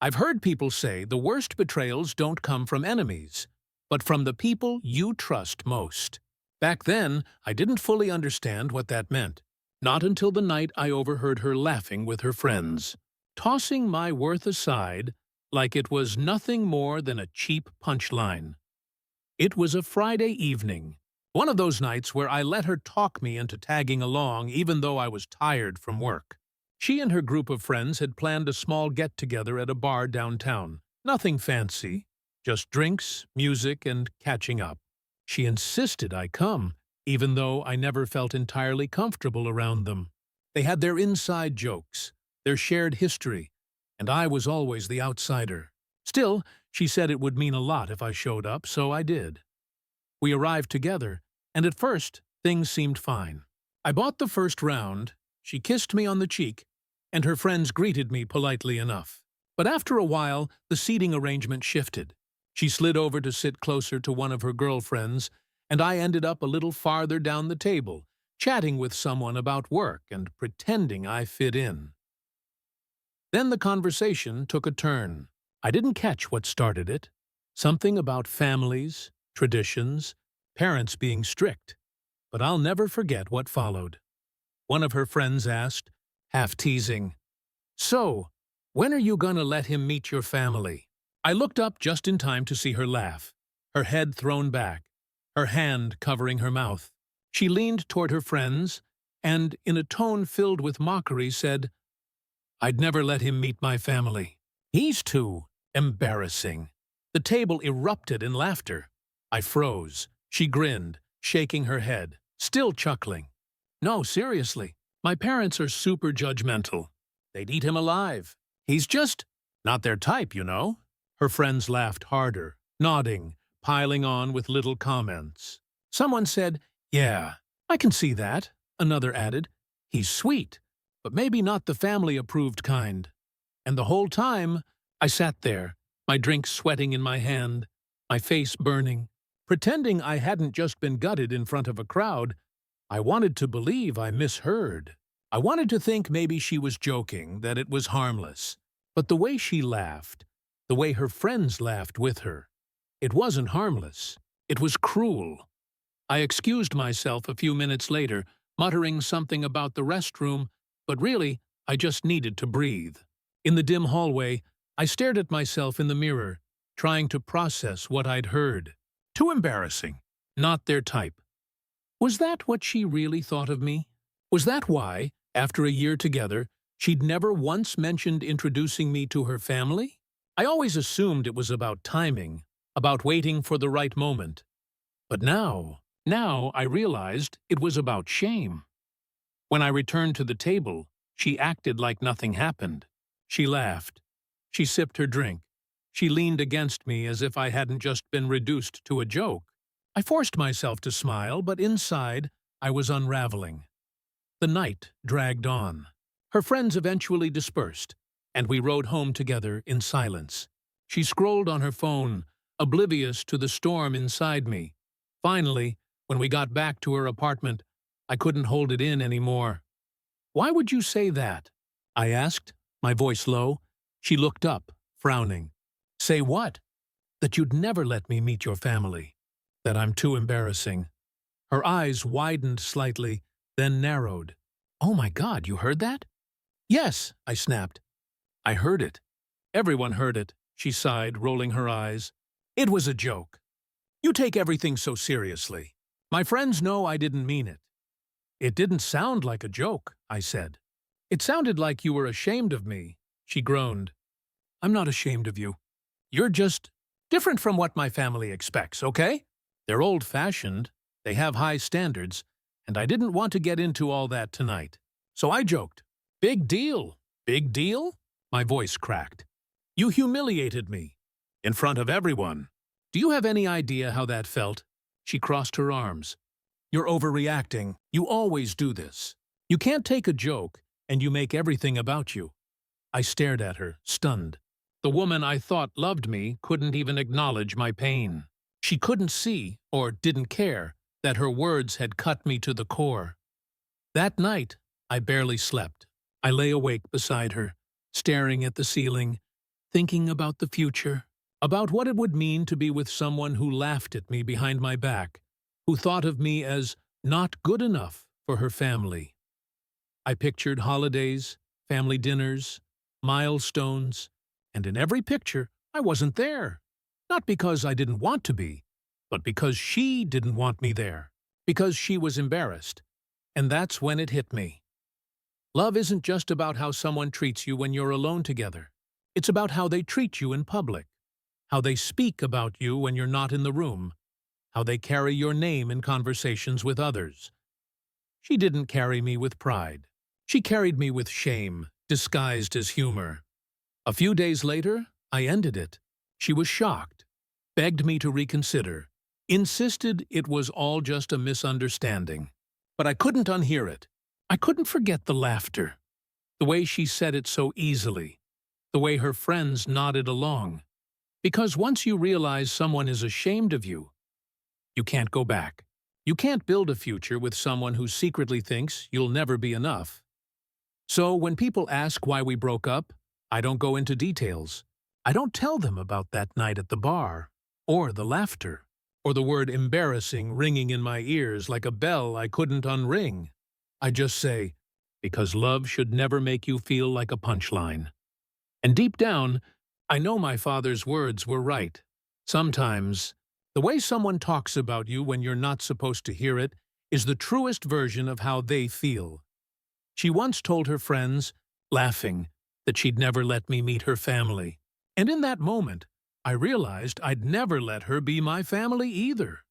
I've heard people say the worst betrayals don't come from enemies, but from the people you trust most. Back then, I didn't fully understand what that meant. Not until the night I overheard her laughing with her friends, tossing my worth aside like it was nothing more than a cheap punchline. It was a Friday evening, one of those nights where I let her talk me into tagging along even though I was tired from work. She and her group of friends had planned a small get-together at a bar downtown. Nothing fancy, just drinks, music, and catching up. She insisted I come, even though I never felt entirely comfortable around them. They had their inside jokes, their shared history, and I was always the outsider. Still, she said it would mean a lot if I showed up, so I did. We arrived together, and at first, things seemed fine. I bought the first round, she kissed me on the cheek, and her friends greeted me politely enough. But after a while, the seating arrangement shifted. She slid over to sit closer to one of her girlfriends, and I ended up a little farther down the table, chatting with someone about work and pretending I fit in. Then the conversation took a turn. I didn't catch what started it. Something about families, traditions, parents being strict. But I'll never forget what followed. One of her friends asked, half teasing, "So, when are you gonna let him meet your family?" I looked up just in time to see her laugh, her head thrown back, her hand covering her mouth. She leaned toward her friends and, in a tone filled with mockery, said, "I'd never let him meet my family. He's too embarrassing." The table erupted in laughter. I froze. She grinned, shaking her head, still chuckling. "No, seriously. My parents are super judgmental. They'd eat him alive. He's just not their type, you know." Her friends laughed harder, nodding, piling on with little comments. Someone said, "Yeah, I can see that." Another added, "He's sweet, but maybe not the family-approved kind." And the whole time, I sat there, my drink sweating in my hand, my face burning, pretending I hadn't just been gutted in front of a crowd. I wanted to believe I misheard. I wanted to think maybe she was joking, that it was harmless. But the way she laughed, the way her friends laughed with her, it wasn't harmless. It was cruel. I excused myself a few minutes later, muttering something about the restroom, but really, I just needed to breathe. In the dim hallway, I stared at myself in the mirror, trying to process what I'd heard. Too embarrassing. Not their type. Was that what she really thought of me? Was that why, after a year together, she'd never once mentioned introducing me to her family? I always assumed it was about timing, about waiting for the right moment. But now I realized it was about shame. When I returned to the table, she acted like nothing happened. She laughed. She sipped her drink. She leaned against me as if I hadn't just been reduced to a joke. I forced myself to smile, but inside, I was unraveling. The night dragged on. Her friends eventually dispersed, and we rode home together in silence. She scrolled on her phone, oblivious to the storm inside me. Finally, when we got back to her apartment, I couldn't hold it in anymore. "Why would you say that?" I asked, my voice low. She looked up, frowning. "Say what?" "That you'd never let me meet your family. That I'm too embarrassing." Her eyes widened slightly, then narrowed. "Oh my God, you heard that?" "Yes," I snapped. "I heard it. Everyone heard it," she sighed, rolling her eyes. "It was a joke. You take everything so seriously. My friends know I didn't mean it." "It didn't sound like a joke," I said. "It sounded like you were ashamed of me," she groaned. "I'm not ashamed of you. You're just different from what my family expects, okay? They're old-fashioned, they have high standards, and I didn't want to get into all that tonight. So I joked. Big deal. Big deal?" My voice cracked. "You humiliated me. In front of everyone. Do you have any idea how that felt?" She crossed her arms. "You're overreacting. You always do this. You can't take a joke, and you make everything about you." I stared at her, stunned. The woman I thought loved me couldn't even acknowledge my pain. She couldn't see, or didn't care, that her words had cut me to the core. That night, I barely slept. I lay awake beside her, staring at the ceiling, thinking about the future, about what it would mean to be with someone who laughed at me behind my back, who thought of me as not good enough for her family. I pictured holidays, family dinners, milestones, and in every picture, I wasn't there. Not because I didn't want to be, but because she didn't want me there, because she was embarrassed. And that's when it hit me. Love isn't just about how someone treats you when you're alone together. It's about how they treat you in public, how they speak about you when you're not in the room, how they carry your name in conversations with others. She didn't carry me with pride. She carried me with shame, disguised as humor. A few days later, I ended it. She was shocked, begged me to reconsider, insisted it was all just a misunderstanding. But I couldn't unhear it. I couldn't forget the laughter, the way she said it so easily, the way her friends nodded along. Because once you realize someone is ashamed of you, you can't go back. You can't build a future with someone who secretly thinks you'll never be enough. So when people ask why we broke up, I don't go into details. I don't tell them about that night at the bar, or the laughter, or the word embarrassing ringing in my ears like a bell I couldn't unring. I just say, because love should never make you feel like a punchline. And deep down, I know my father's words were right. Sometimes, the way someone talks about you when you're not supposed to hear it is the truest version of how they feel. She once told her friends, laughing, that she'd never let me meet her family. And in that moment, I realized I'd never let her be my family either.